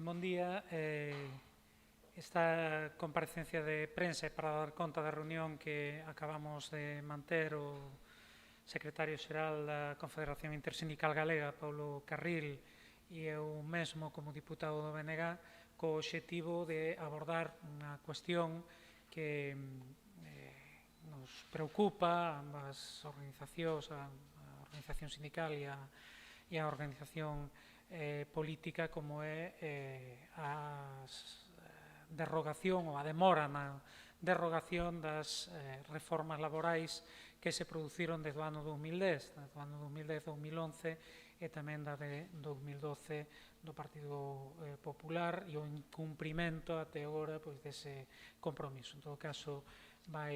Bon día. Esta comparecencia de prensa é para dar conta da reunión que acabamos de manter o secretario xeral da Confederación Intersindical Galega, Paulo Carril, e eu mesmo como diputado do BNG, co obxectivo de abordar unha cuestión que nos preocupa a ambas organizacións, a organización sindical e a organización política, como é a derrogación ou a demora na derrogación das reformas laborais que se produciron desde o ano 2010, desde o ano 2010-2011 e tamén da de 2012 do Partido Popular, e o incumprimento até agora dese compromiso. En todo caso, vai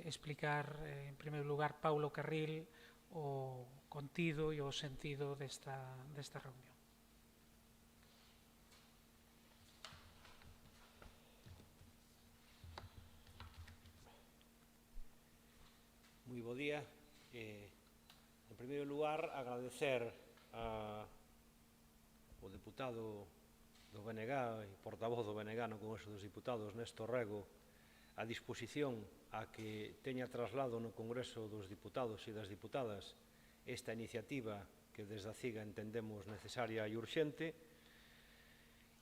explicar en primeiro lugar Paulo Carril o contido e o sentido desta reunión. Moi bo día. En primeiro lugar, agradecer ao deputado do BNG e portavoz do BNG no Congreso dos Diputados, Néstor Rego, a disposición a que teña traslado no Congreso dos Diputados e das Diputadas esta iniciativa que desde a CIGA entendemos necesaria e urxente,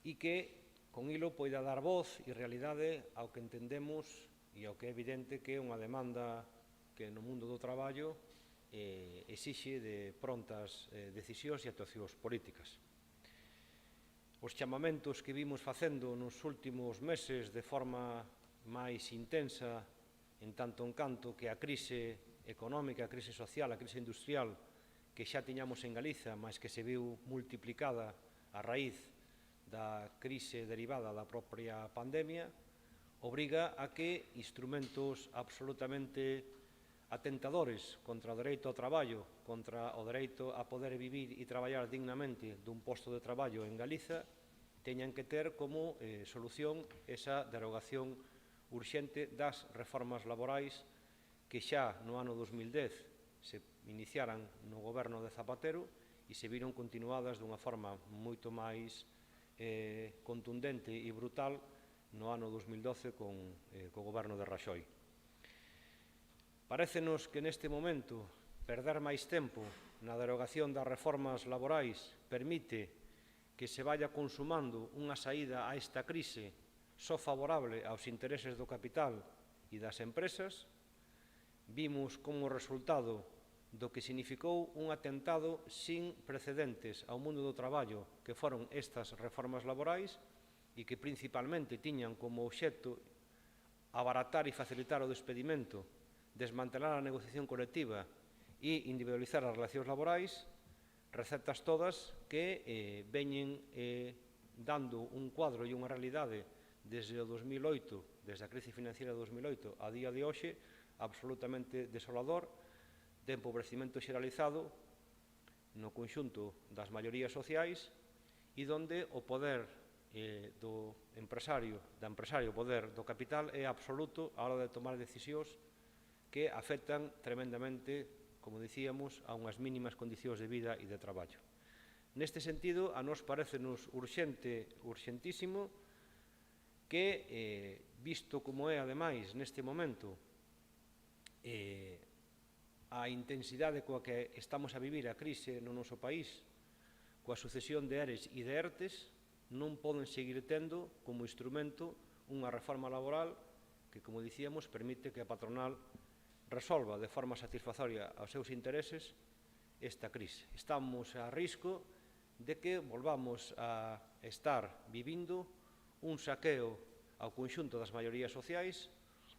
e que con ilo poida dar voz e realidade ao que entendemos e ao que é evidente que é unha demanda que no mundo do traballo exixe de prontas decisións e actuacións políticas. Os chamamentos que vimos facendo nos últimos meses de forma máis intensa, en tanto en canto que a crise económica, a crise social, a crise industrial que xa tiñamos en Galiza, mas que se viu multiplicada a raíz da crise derivada da propia pandemia, obriga a que instrumentos absolutamente atentadores contra o dereito ao traballo, contra o dereito a poder vivir e traballar dignamente dun posto de traballo en Galiza, teñan que ter como solución esa derogación urxente das reformas laborais que xa no ano 2010 se iniciaran no goberno de Zapatero e se viron continuadas dunha forma moito máis contundente e brutal no ano 2012 co goberno de Raxoi. Parécenos que neste momento perder máis tempo na derogación das reformas laborais permite que se vaya consumando unha saída a esta crise só favorable aos intereses do capital e das empresas. Vimos como resultado do que significou un atentado sin precedentes ao mundo do traballo que foron estas reformas laborais e que principalmente tiñan como obxecto abaratar e facilitar o despedimento, desmantelar a negociación colectiva e individualizar as relacións laborais, recetas todas que veñen dando un cuadro e unha realidade desde o 2008, desde a crise financiera de 2008 a día de hoxe, absolutamente desolador, de empobrecimento xeralizado no conxunto das maiorías sociais e donde o poder do empresario, o poder do capital é absoluto a hora de tomar decisións que afectan tremendamente, como dicíamos, a unhas mínimas condicións de vida e de traballo. Neste sentido, a nós parecenos urxentísimo que, visto como é, ademais, neste momento, a intensidade coa que estamos a vivir a crise no noso país, coa sucesión de ERES e de ERTES, non poden seguir tendo como instrumento unha reforma laboral que, como dicíamos, permite que a patronal resolva de forma satisfactoria aos seus intereses esta crise. Estamos a risco de que volvamos a estar vivindo un saqueo ao conxunto das maiorías sociais,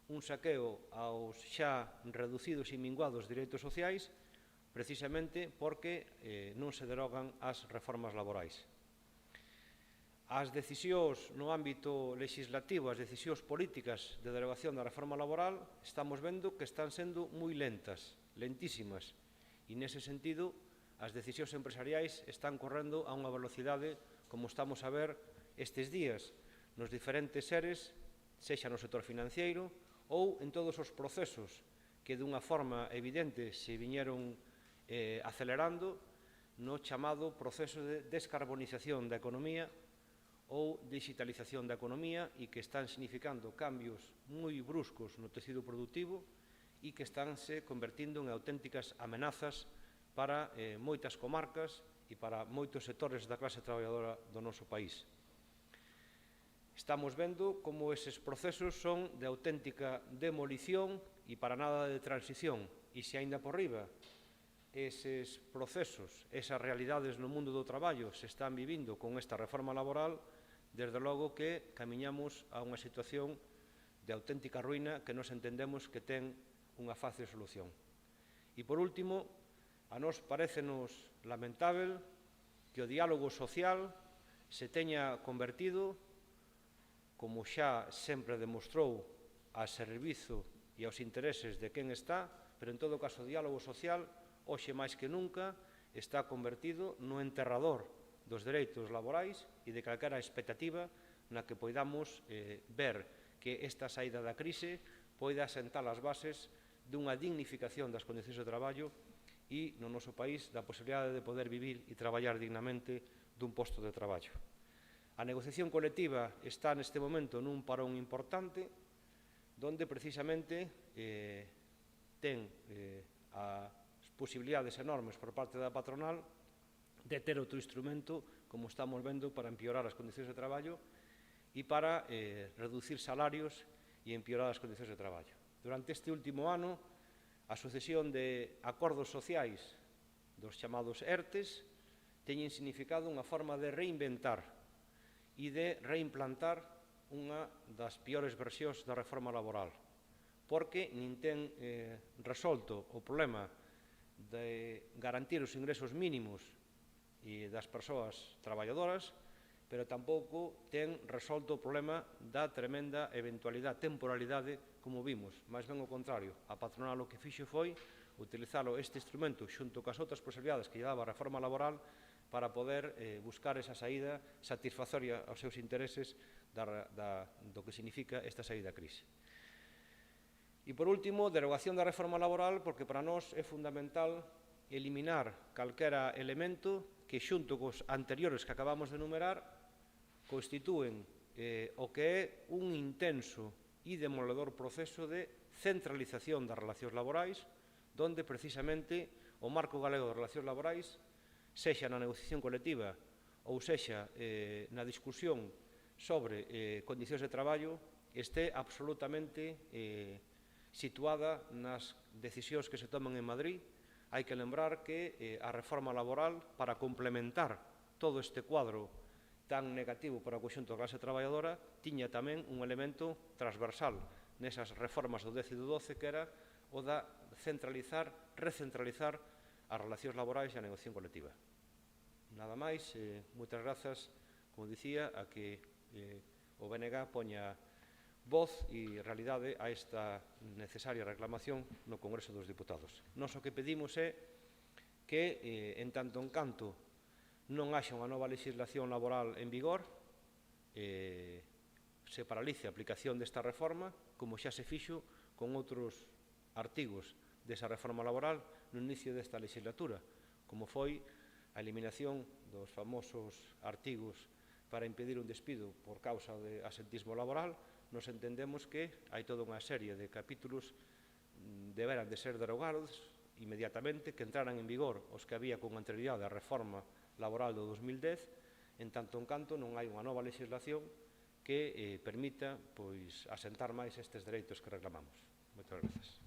un saqueo aos xa reducidos e minguados direitos sociais, precisamente porque non se derogan as reformas laborais. As decisións no ámbito legislativo, as decisións políticas de derogación da reforma laboral, estamos vendo que están sendo moi lentas, lentísimas, e nese sentido as decisións empresariais están correndo a unha velocidade, como estamos a ver estes días, nos diferentes seres, sexa no sector financiero ou en todos os procesos que dunha forma evidente se viñeron acelerando no chamado proceso de descarbonización da economía ou digitalización da economía e que están significando cambios moi bruscos no tecido productivo e que estánse convertindo en auténticas amenazas para moitas comarcas e para moitos sectores da clase traballadora do noso país. Estamos vendo como eses procesos son de auténtica demolición e para nada de transición. E se aínda por riba eses procesos, esas realidades no mundo do traballo se están vivindo con esta reforma laboral, desde logo que camiñamos a unha situación de auténtica ruína que nos entendemos que ten unha fácil solución. E, por último, a nós parécenos lamentável que o diálogo social se teña convertido, como xa sempre demostrou, a servizo e aos intereses de quen está, pero en todo caso o diálogo social, hoxe máis que nunca, está convertido no enterrador dos dereitos laborais e de calquera expectativa na que poidamos ver que esta saída da crise poida asentar as bases dunha dignificación das condicións de traballo e, no noso país, da posibilidade de poder vivir e traballar dignamente dun posto de traballo. A negociación colectiva está neste momento nun parón importante, donde precisamente ten as posibilidades enormes por parte da patronal de ter outro instrumento, como estamos vendo, para empeorar as condicións de traballo e para reducir salarios e empeorar as condicións de traballo. Durante este último ano, a sucesión de acordos sociais dos chamados ERTEs teñen significado unha forma de reinventar e de reimplantar unha das piores versións da reforma laboral, porque nin ten resolto o problema de garantir os ingresos mínimos e das persoas traballadoras, pero tampouco ten resolto o problema da tremenda eventualidade, temporalidade, como vimos. Mais ben o contrario, a patronal o que fixo foi utilizalo este instrumento xunto cas outras posibilidades que lle daba a reforma laboral para poder buscar esa saída satisfactoria aos seus intereses do que significa esta saída da crise. E, por último, derogación da reforma laboral, porque para nós é fundamental eliminar calquera elemento que, xunto cos anteriores que acabamos de enumerar, constitúen o que é un intenso e demoledor proceso de centralización das relacións laborais, donde precisamente o marco galego de relacións laborais, sexa na negociación colectiva ou sexa na discusión sobre condicións de traballo, este absolutamente situada nas decisións que se toman en Madrid. Hai que lembrar que a reforma laboral, para complementar todo este cuadro tan negativo para o conxunto da clase traballadora, tiña tamén un elemento transversal nesas reformas do 10 e do 12, que era o da centralizar, recentralizar as relacións laborais e a negociación colectiva. Nada máis, moitas grazas, como dicía, a que o BNG poña voz e realidade a esta necesaria reclamación no Congreso dos Diputados. Nós o que pedimos é que, en tanto en canto non haxa unha nova legislación laboral en vigor, se paralice a aplicación desta reforma, como xa se fixo con outros artigos desa reforma laboral no inicio desta legislatura, como foi a eliminación dos famosos artigos para impedir un despido por causa de asentismo laboral. Nos entendemos que hai toda unha serie de capítulos deberan de ser derogados inmediatamente, que entraran en vigor os que había con anterioridade a reforma laboral do 2010, en tanto en canto non hai unha nova legislación que permita asentar máis estes dereitos que reclamamos. Moitas grazas.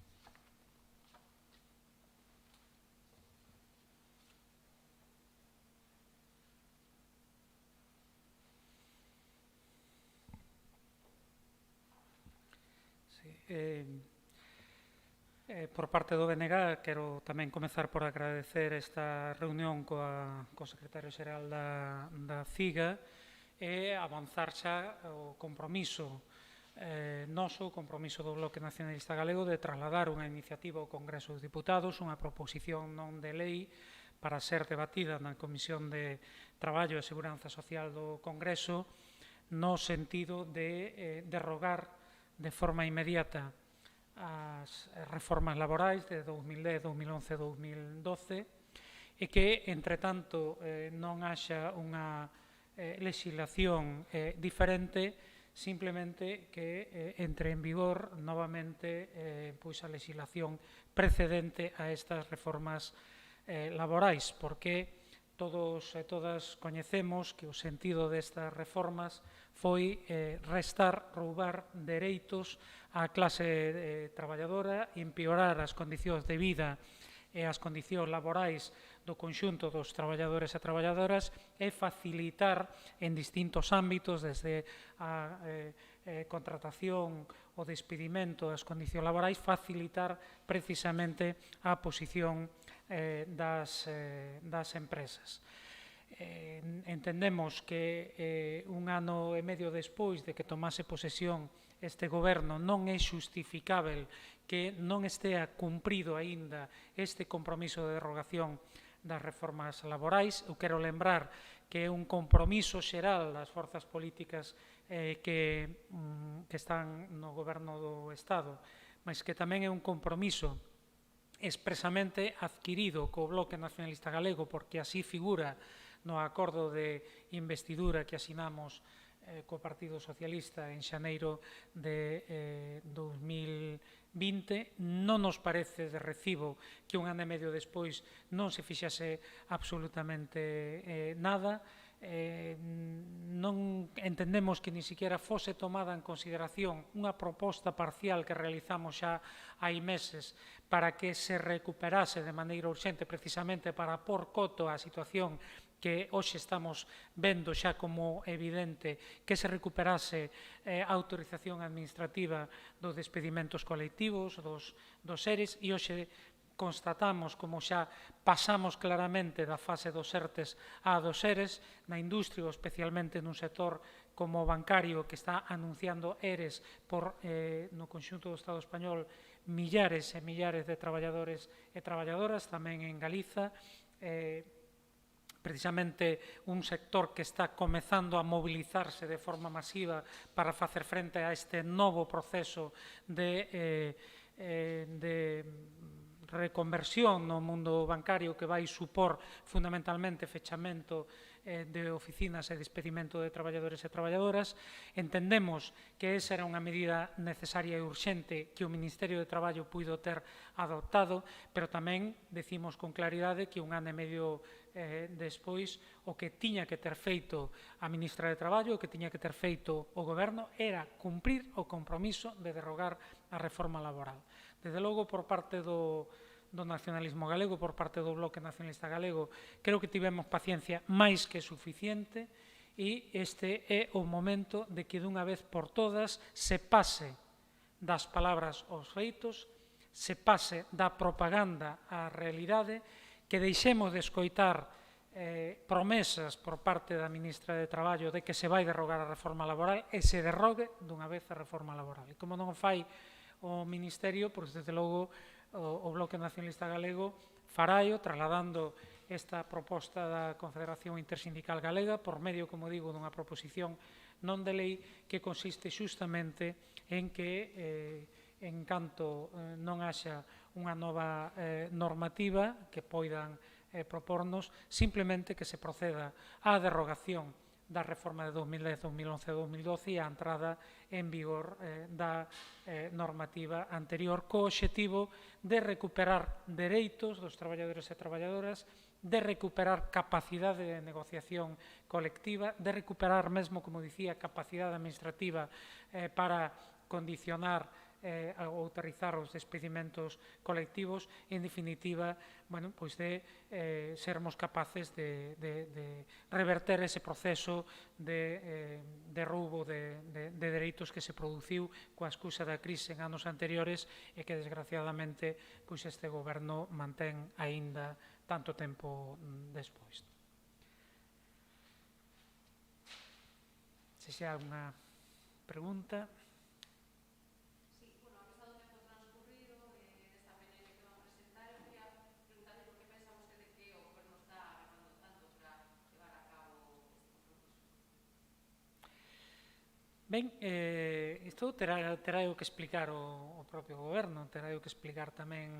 Por parte do BNG, quero tamén comezar por agradecer esta reunión co secretario xeral da CIGA e avanzar xa o compromiso noso, o compromiso do Bloque Nacionalista Galego de trasladar unha iniciativa ao Congreso dos Diputados, unha proposición non de lei para ser debatida na Comisión de Traballo e Seguranza Social do Congreso, no sentido de derrogar de forma inmediata as reformas laborais de 2010, 2011 e 2012 e que, entre tanto, non haxa unha legislación diferente, simplemente que entre en vigor novamente pois a legislación precedente a estas reformas laborais, porque todos e todas coñecemos que o sentido destas reformas foi restar, roubar dereitos á clase traballadora, empeorar as condicións de vida e as condicións laborais do conxunto dos traballadores e traballadoras e facilitar en distintos ámbitos, desde a contratación, o despedimento, as condicións laborais, facilitar precisamente a posición das empresas. Entendemos que un ano e medio despois de que tomase posesión este goberno non é xustificável que non estea cumprido aínda este compromiso de derogación das reformas laborais. Eu quero lembrar que é un compromiso xeral das forzas políticas que están no goberno do Estado, mas que tamén é un compromiso expresamente adquirido co Bloque Nacionalista Galego, porque así figura no acordo de investidura que asinamos co Partido Socialista en xaneiro de 2020. Non nos parece de recibo que un ano e medio despois non se fixase absolutamente nada. Non entendemos que ni siquiera fose tomada en consideración unha proposta parcial que realizamos xa hai meses para que se recuperase de maneira urxente, precisamente para pôr coto á situación que hoxe estamos vendo xa como evidente, que se recuperase a autorización administrativa dos despedimentos colectivos, dos ERES, e hoxe constatamos como xa pasamos claramente da fase dos ERTES a dos ERES, na industria, especialmente nun sector como o bancario, que está anunciando ERES no conxunto do Estado español, millares e millares de traballadores e traballadoras, tamén en Galiza, precisamente un sector que está comezando a mobilizarse de forma masiva para facer frente a este novo proceso de reconversión no mundo bancario que vai supor fundamentalmente fechamento de oficinas e despedimento de traballadores e traballadoras. Entendemos que esa era unha medida necesaria e urxente que o Ministerio de Traballo puido ter adoptado, pero tamén decimos con claridade que un ano e medio despois o que tiña que ter feito a ministra de Traballo, o que tiña que ter feito o Goberno, era cumprir o compromiso de derrogar a reforma laboral. Desde logo, por parte do nacionalismo galego, por parte do Bloque Nacionalista Galego, creo que tivemos paciencia máis que suficiente e este é o momento de que dunha vez por todas se pase das palabras aos feitos, se pase da propaganda á realidade, que deixemos de escoitar promesas por parte da ministra de Traballo de que se vai derrogar a reforma laboral e se derrogue dunha vez a reforma laboral. E como non o fai o Ministerio, pois desde logo o Bloque Nacionalista Galego faraio, trasladando esta proposta da Confederación Intersindical Galega por medio, como digo, dunha proposición non de lei que consiste xustamente en que en canto non haxa unha nova normativa que poidan propornos, simplemente que se proceda á derrogación da reforma de 2010, 2011 e 2012 e a entrada en vigor da normativa anterior, co obxectivo de recuperar dereitos dos traballadores e traballadoras, de recuperar capacidade de negociación colectiva, de recuperar mesmo, como dicía, capacidade administrativa para condicionar ou autorizar os despedimentos colectivos, en definitiva, bueno, pois de sermos capaces de reverter ese proceso de roubo de dereitos que se produciu coa excusa da crise en anos anteriores e que, desgraciadamente, pois este goberno mantén aínda tanto tempo despois. Se xa unha pregunta. Ben, isto terá o que explicar o propio goberno, terá o que explicar tamén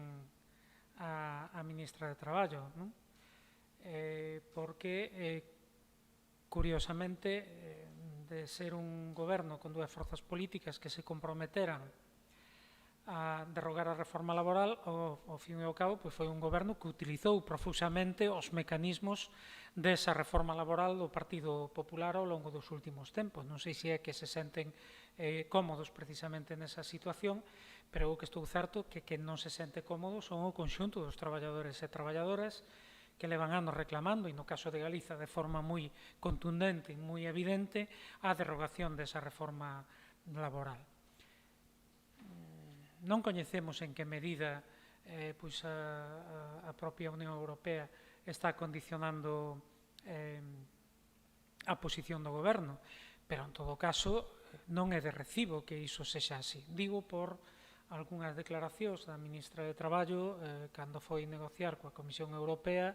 a ministra de Traballo, non? Porque curiosamente, de ser un goberno con dúas forzas políticas que se comprometeran a derrogar a reforma laboral, ao fin e ao cabo, pois foi un goberno que utilizou profusamente os mecanismos desa reforma laboral do Partido Popular ao longo dos últimos tempos. Non sei se é que se senten cómodos precisamente nesa situación, pero o que estou certo que non se sente cómodo son o conxunto dos traballadores e traballadoras que levan anos reclamando, e no caso de Galiza de forma moi contundente e moi evidente, a derrogación desa reforma laboral. Non coñecemos en que medida pois a propia Unión Europea está condicionando a posición do goberno, pero en todo caso non é de recibo que iso sexa así. Digo por algunhas declaracións da ministra de Traballo cando foi negociar coa Comisión Europea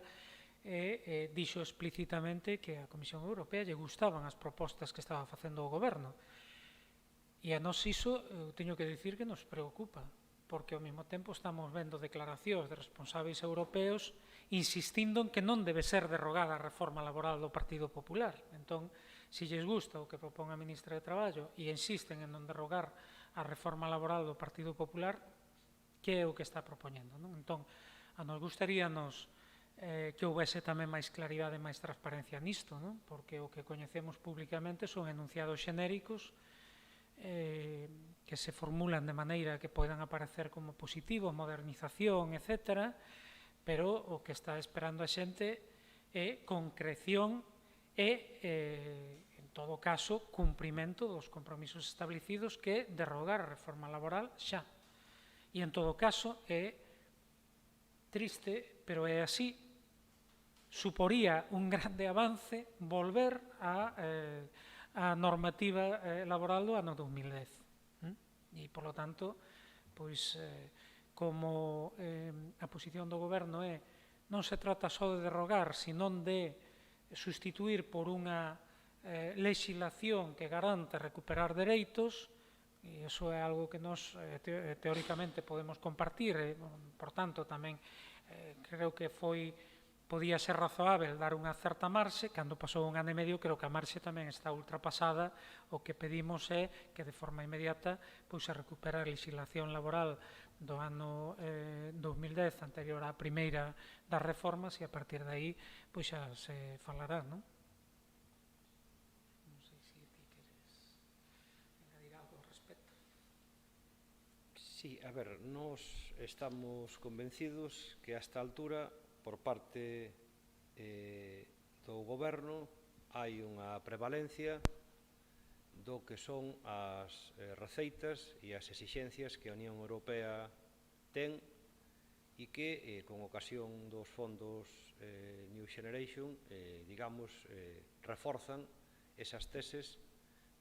dixo explícitamente que a Comisión Europea lle gustaban as propostas que estaba facendo o goberno. E a nós iso, teño que dicir que nos preocupa, porque ao mesmo tempo estamos vendo declaracións de responsáveis europeos insistindo en que non debe ser derrogada a reforma laboral do Partido Popular. Entón, se lles gusta o que propón a ministra de Traballo e insisten en non derrogar a reforma laboral do Partido Popular, que é o que está propoñendo, non? Entón, a nos gustaríanos que houvese tamén máis claridade e máis transparencia nisto, non? Porque o que coñecemos públicamente son enunciados xenéricos que se formulan de maneira que poidan aparecer como positivos, modernización, etc. Pero o que está esperando a xente é concreción e, en todo caso, cumprimento dos compromisos establecidos que derrogar a reforma laboral xa. E, en todo caso, é triste, pero é así, suporía un grande avance volver a normativa laboral do ano 2010. E, polo tanto, pois, como a posición do goberno é non se trata só de derrogar, senón de sustituir por unha legislación que garante recuperar dereitos, e iso é algo que nós teóricamente podemos compartir, por tanto, tamén creo que podía ser razoável dar unha certa marxe. Cando pasou un ano e medio, creo que a marxe tamén está ultrapasada. O que pedimos é que de forma inmediata pois se recupere a legislación laboral do ano 2010, anterior á primeira das reformas, e a partir de aí pois xa se falará, non? Non sei se ti queres engadir algo ao respecto. Sí, a ver, nós estamos convencidos que a esta altura, por parte do goberno, hai unha prevalencia do que son as receitas e as exixencias que a Unión Europea ten e que, con ocasión dos fondos New Generation, digamos, reforzan esas teses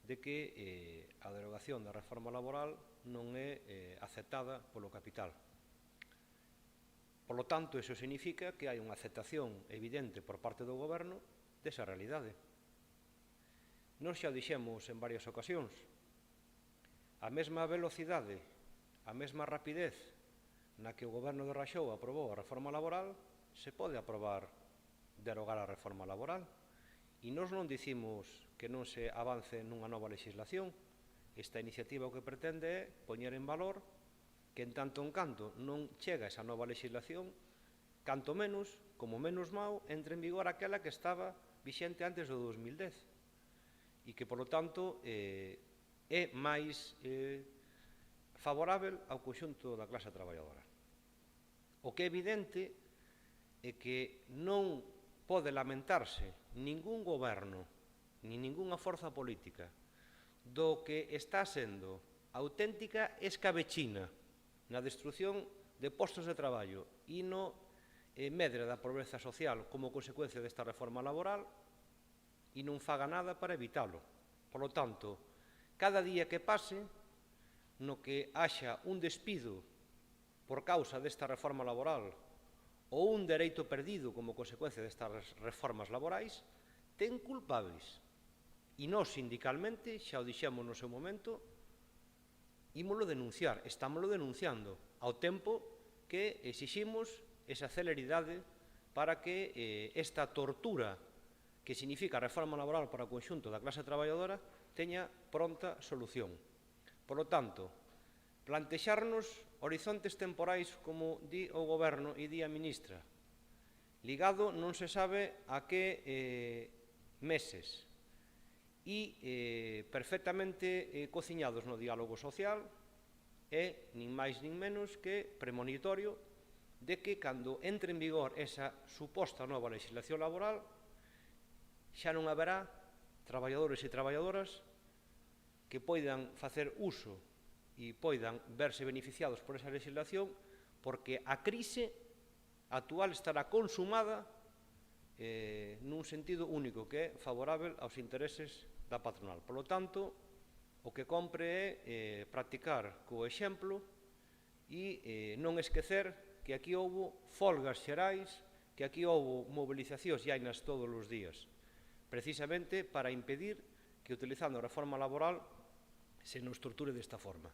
de que a derogación da reforma laboral non é aceptada polo capital. Por lo tanto, iso significa que hai unha aceptación evidente por parte do goberno desa realidade. Nós xa dixemos en varias ocasións, a mesma velocidade, a mesma rapidez na que o goberno de Raxou aprobou a reforma laboral, se pode aprobar derogar a reforma laboral. E nós non dicimos que non se avance nunha nova legislación. Esta iniciativa o que pretende é poñer en valor que en tanto en canto non chega esa nova legislación, canto menos, como menos mau, entre en vigor aquela que estaba vixente antes do 2010 e que, polo tanto, é máis favorável ao conxunto da clase traballadora. O que é evidente é que non pode lamentarse ningún goberno ni ningunha forza política do que está sendo auténtica escabechina na destrucción de postos de traballo e no medre da pobreza social como consecuencia desta reforma laboral e non faga nada para evitalo. Por lo tanto, cada día que pase no que haxa un despido por causa desta reforma laboral ou un dereito perdido como consecuencia destas reformas laborais, ten culpables. E nós, sindicalmente, xa o dixemos no seu momento, ímolo denunciar, estámoslo denunciando, ao tempo que exiximos esa celeridade para que esta tortura que significa a reforma laboral para o conxunto da clase traballadora, teña pronta solución. Por lo tanto, plantexarnos horizontes temporais, como di o Goberno e di a ministra, ligado non se sabe a que meses, e perfectamente cociñados no diálogo social, é nin máis nin menos que premonitorio de que cando entre en vigor esa suposta nova legislación laboral xa non haberá traballadores e traballadoras que poidan facer uso e poidan verse beneficiados por esa legislación, porque a crise actual estará consumada nun sentido único, que é favorável aos intereses da patronal. Por lo tanto, o que compre é practicar co exemplo e non esquecer que aquí houbo folgas xerais, que aquí houbo movilizacións e hainas todos os días, precisamente para impedir que, utilizando a reforma laboral, se nos estruture desta forma.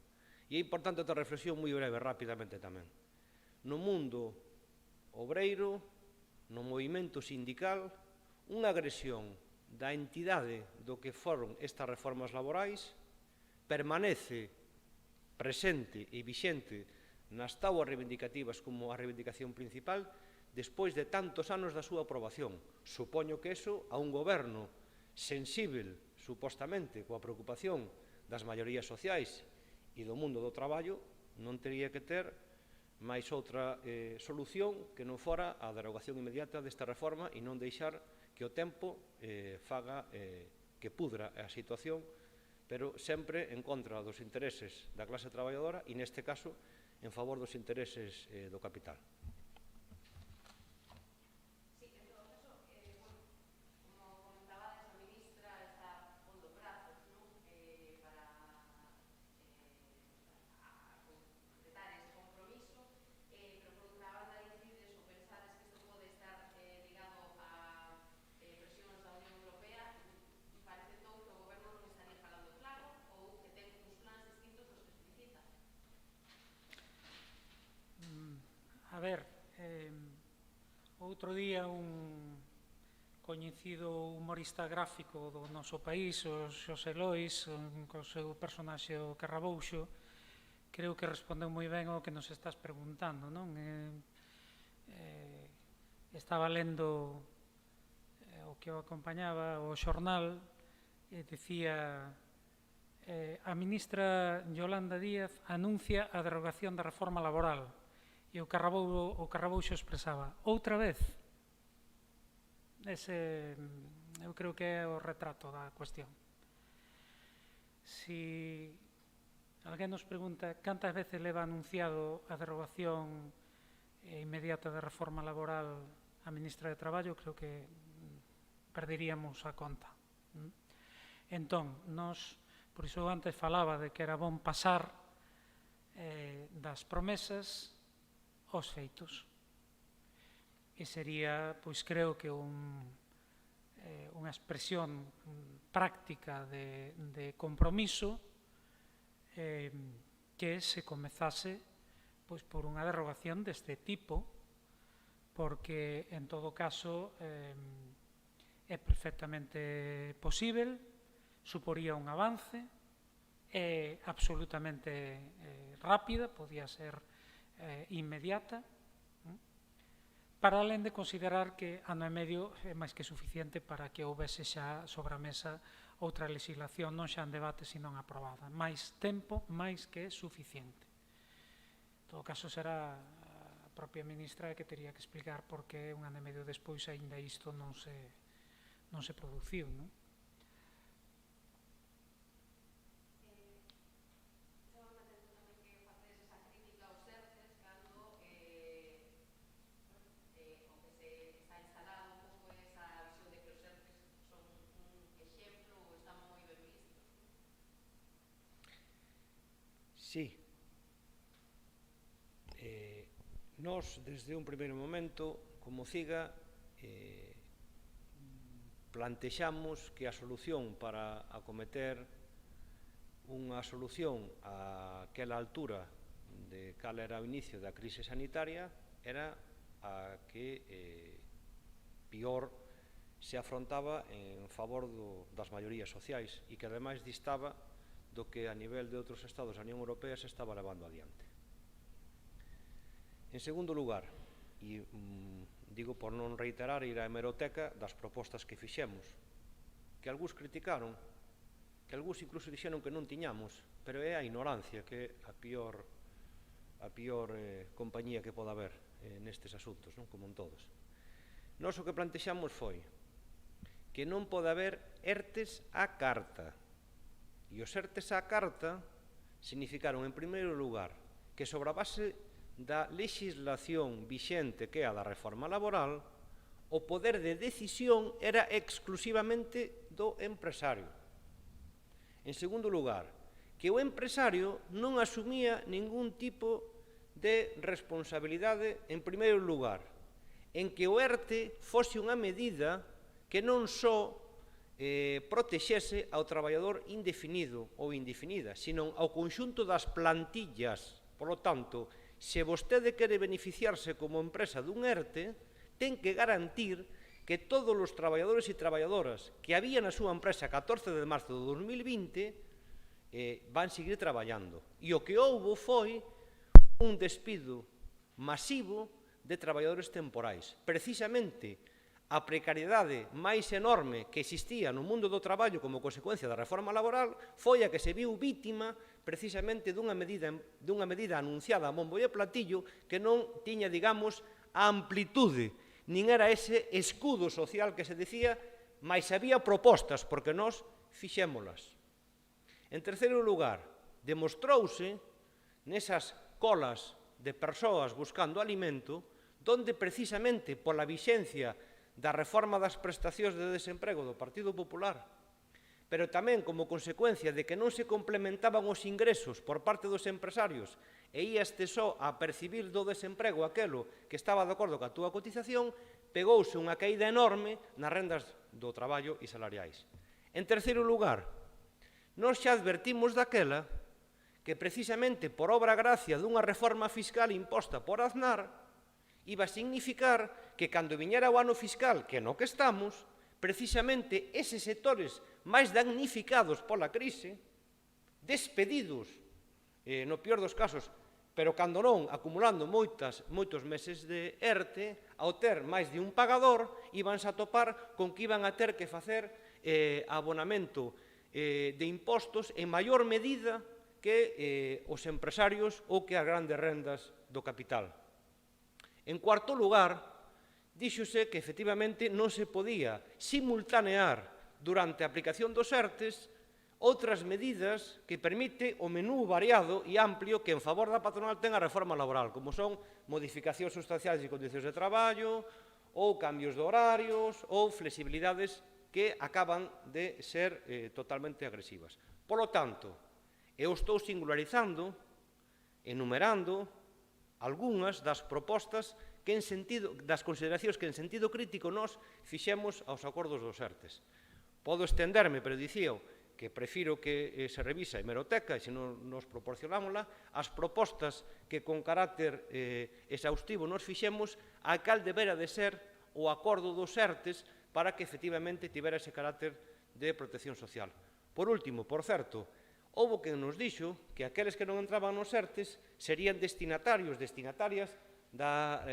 E é importante outra reflexión moi breve, rapidamente tamén. No mundo obreiro, no movimento sindical, unha agresión da entidade do que foron estas reformas laborais permanece presente e vixente nas táboas reivindicativas como a reivindicación principal despois de tantos anos da súa aprobación. Supoño que eso a un goberno sensível, supostamente, coa preocupación das maiorías sociais e do mundo do traballo, non teria que ter máis outra solución que non fora a derogación inmediata desta reforma e non deixar que o tempo faga que pudra a situación, pero sempre en contra dos intereses da clase traballadora e, neste caso, en favor dos intereses do capital. A ver, outro día un coñecido humorista gráfico do noso país, o Xosé Lois, co seu personaxe o Carrabouxo, creo que respondeu moi ben ao que nos estás preguntando, non? Estaba lendo o que o acompañaba o xornal e dicía a ministra Yolanda Díaz anuncia a derogación da reforma laboral. E o Carrabouxo expresaba outra vez. Ese, eu creo que é o retrato da cuestión. Si alguén nos pregunta cantas veces leva anunciado a derogación inmediata da reforma laboral a ministra de Traballo, creo que perderíamos a conta. Entón, por iso antes falaba de que era bon pasar das promesas aos feitos. E sería, pois creo que unha expresión práctica de compromiso que se comezase pois por unha derogación deste tipo, porque en todo caso é perfectamente posible, suporía un avance, é absolutamente rápida, podía ser inmediata, para alén de considerar que ano e medio é máis que suficiente para que houvese xa sobre a mesa outra legislación, non xa en debate, senón aprobada. Mais tempo, máis que suficiente. En todo caso, será a propia ministra que teria que explicar por que un ano e medio despois aínda isto non se produciu, non? Sí. Nós, desde un primeiro momento, como CIGA, plantexamos que a solución para acometer unha solución a aquela altura de cal era o inicio da crise sanitaria era a que pior se afrontaba en favor das maiorías sociais e que ademais distaba do que a nivel de outros estados da Unión Europea se estaba levando adiante. En segundo lugar, e digo por non reiterar ir á hemeroteca das propostas que fixemos, que algúns criticaron, que algúns incluso dixeron que non tiñamos, pero é a ignorancia que é a pior compañía que poda haber nestes asuntos, non? Como en todos. Nós o que plantexamos foi que non pode haber ERTES á carta. E os ERTES á carta significaron, en primeiro lugar, que sobre a base da legislación vixente que é a da reforma laboral, o poder de decisión era exclusivamente do empresario. En segundo lugar, que o empresario non asumía ningún tipo de responsabilidade, en primeiro lugar, en que o ERTE fose unha medida que non só protexese ao traballador indefinido ou indefinida, sino ao conxunto das plantillas. Por lo tanto, se vostede quere beneficiarse como empresa dun ERTE, ten que garantir que todos os traballadores e traballadoras que había na súa empresa 14 de marzo de 2020 van seguir traballando. E o que houbo foi un despido masivo de traballadores temporais. Precisamente, a precariedade máis enorme que existía no mundo do traballo como consecuencia da reforma laboral foi a que se viu vítima precisamente dunha medida anunciada a bombo e a platillo que non tiña, digamos, a amplitude, nin era ese escudo social que se dicía, mais había propostas, porque nós fixémolas. En terceiro lugar, demostrouse nesas colas de persoas buscando alimento, donde precisamente pola vixencia da reforma das prestacións de desemprego do Partido Popular, pero tamén como consecuencia de que non se complementaban os ingresos por parte dos empresarios e íaste só a percibir do desemprego aquelo que estaba de acordo coa túa cotización, pegouse unha caída enorme nas rendas do traballo e salariais. En terceiro lugar, nós xa advertimos daquela que precisamente por obra gracia dunha reforma fiscal imposta por Aznar iba a significar que cando viñera o ano fiscal, que no que estamos, precisamente eses sectores máis damnificados pola crise, despedidos, no pior dos casos, pero cando non, acumulando moitos meses de ERTE, ao ter máis de un pagador, íbanse a topar con que iban a ter que facer abonamento de impostos en maior medida que os empresarios ou que as grandes rendas do capital. En cuarto lugar, díxose que efectivamente non se podía simultanear durante a aplicación dos ERTES outras medidas que permite o menú variado e amplio que en favor da patronal ten a reforma laboral, como son modificacións sustanciais de condicións de traballo, ou cambios de horarios, ou flexibilidades que acaban de ser totalmente agresivas. Por lo tanto, eu estou singularizando, enumerando, algunhas das propostas das consideracións que en sentido crítico nós fixemos aos acordos dos ERTES. Podo estenderme, pero dicío que prefiro que se revise a hemeroteca e se non nos proporcionámosla, as propostas que con carácter exhaustivo nos fixemos a cal debera de ser o acordo dos ERTES para que efectivamente tivera ese carácter de protección social. Por último, por certo, houbo quen nos dixo que aqueles que non entraban nos ERTES serían destinatarias da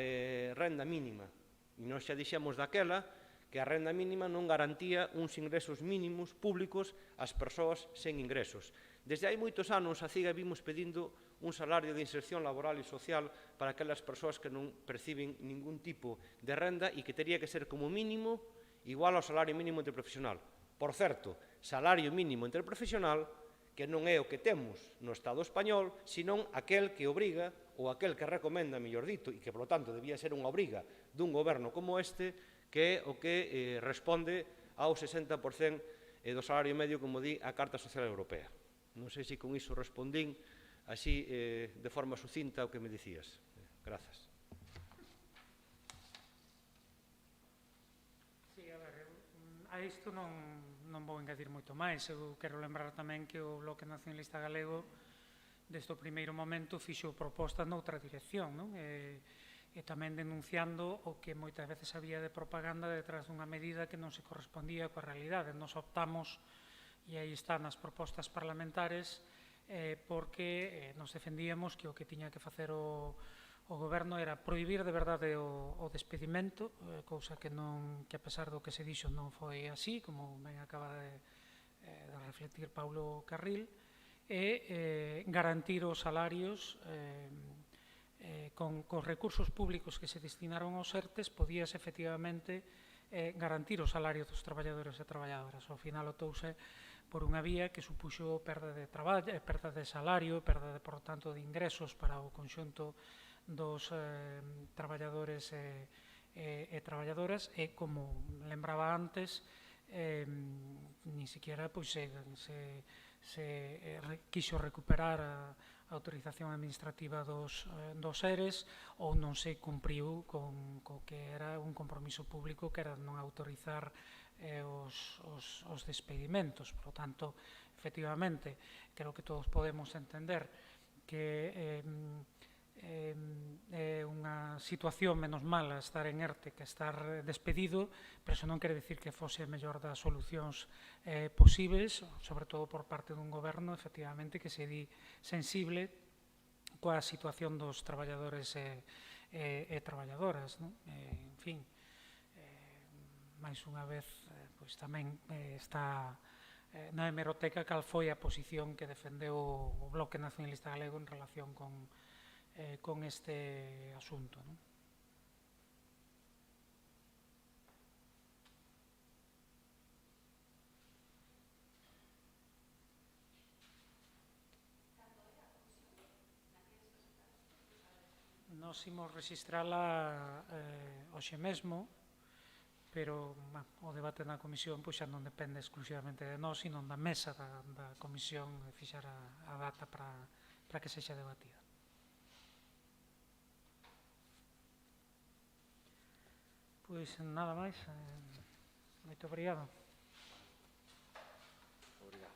renda mínima. E nós xa dixemos daquela que a renda mínima non garantía uns ingresos mínimos públicos ás persoas sen ingresos. Desde hai moitos anos a CIGA vimos pedindo un salario de inserción laboral e social para aquelas persoas que non perciben ningún tipo de renda e que tería que ser como mínimo igual ao salario mínimo interprofesional. Por certo, salario mínimo interprofesional que non é o que temos no Estado español, senón aquel que obriga, ou aquel que recomenda, mellor dito, e que, polo tanto, debía ser unha obriga dun goberno como este, que é o que responde ao 60% do salario medio, como di a Carta Social Europea. Non sei se con iso respondín así de forma sucinta o que me dicías. Grazas. Sí, a ver, a isto non vou engadir moito máis. Eu quero lembrar tamén que o Bloque Nacionalista Galego desde o primeiro momento fixo propostas noutra dirección, non? e tamén denunciando o que moitas veces había de propaganda detrás dunha medida que non se correspondía coa realidade. Nos optamos, e aí están as propostas parlamentares, porque nos defendíamos que o que tiña que facer o Goberno era prohibir de verdade o despedimento, cousa que a pesar do que se dixo non foi así, como ben acaba de reflectir Paulo Carril, e garantir os salarios con recursos públicos que se destinaron aos ERTES, podíase efectivamente garantir o salario dos traballadores e traballadoras. Ao final otouse por unha vía que supuxo perda de traballo, perda de salario, perda, por tanto, de ingresos para o conxunto dos traballadores e traballadoras, e, como lembraba antes, ni siquiera se quixo recuperar a autorización administrativa dos ERES, ou non se cumpriu co que era un compromiso público, que era non autorizar os despedimentos. Por lo tanto, efectivamente, creo que todos podemos entender que é unha situación menos mala estar en ERTE que estar despedido, pero iso non quere dicir que fose a mellor das solucións posibles, sobre todo por parte dun goberno, efectivamente, que se di sensible coa situación dos traballadores e traballadoras. En fin, máis unha vez, pois tamén está na hemeroteca cal foi a posición que defendeu o Bloque Nacionalista Galego en relación con este asunto. Nos imos registrala hoxe mesmo, pero o debate na comisión xa non depende exclusivamente de nós, sino da mesa da comisión fixar a data para que sexa debatida. Pois nada máis. Moito obrigado. Obrigado.